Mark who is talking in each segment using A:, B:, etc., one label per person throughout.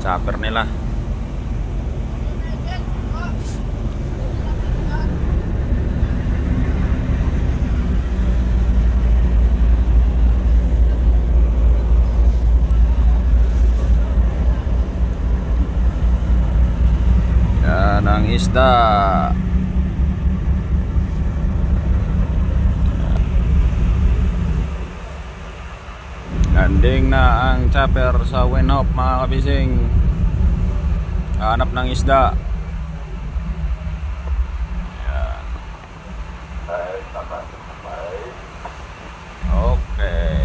A: chopper nila. Yan ang isda. Landing na ang chopper sa Windhoek mga kabising. Hanap ng isda. Yan. Okay.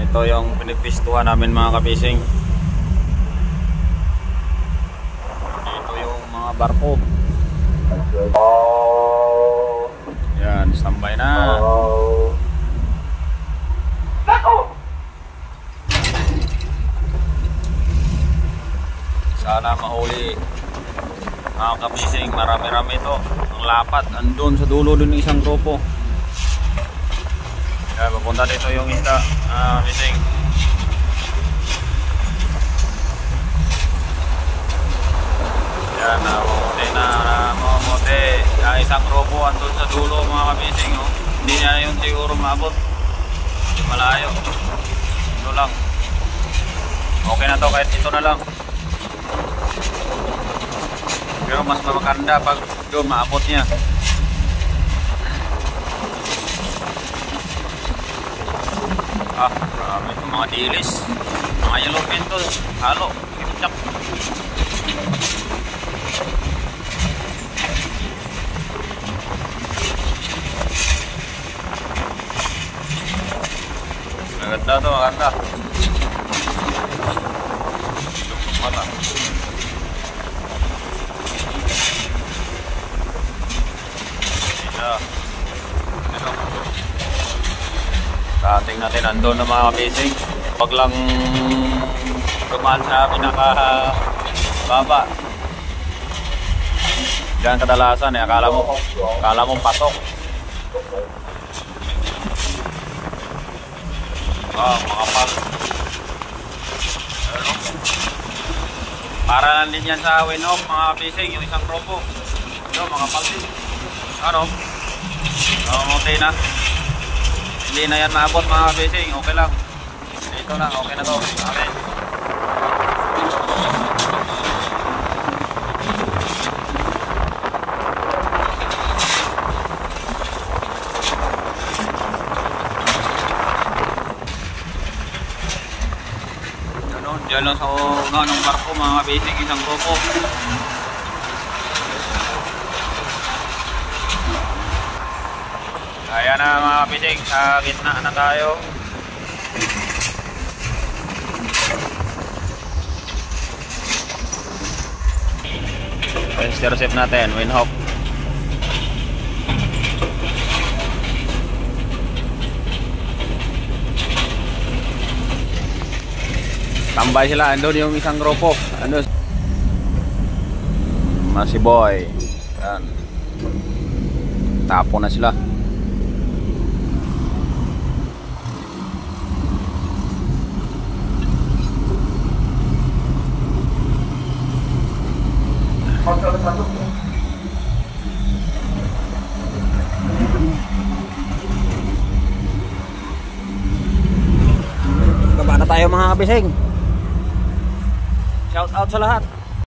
A: Ito yung pinipistuhan namin mga kabising. Ito yung mga barko. Yan, standby na. Sana mahuli mga kabising. Marami-rami ito. Ang lapat, andun sa dulo dun ng isang grupo. Yan, papunta dito yung isda kabising. Yan, mamuti. Isang grupo andun sa dulo mga kabising. Oh. Hindi niya yung siguro maabot. Malayo. Ito lang. Okay na to kahit ito na lang. Pero mas maganda pag doon maabot niya. Marami itong mga dilis. Mga yellowfin to. Halo. Kitsak. Maganda to, maganda. Mata. Dating natin andun na mga kabising. Pag lang dumaan sa pinaka-baba. Diyan kadalasan akala mo patok. Makapal. Para lang din yan sa Windhoek mga kabising, yung isang grupo. Ito, makapal din. Ano? Mamuti na. Hindi na yan maabot mga kabising, okay lang. Dito lang, okay na to. Okay. Diyan lang sa unahan ng barko mga kabising, isang grupo. Ayan na mga kabising, sa gitna na tayo. First receipt natin, Windhoek. Tambay sila, andun yung isang grupo. Andun Masi Boy. Yan. Tapo na sila. Baba na tayo mga kabising. Shout out sa lahat.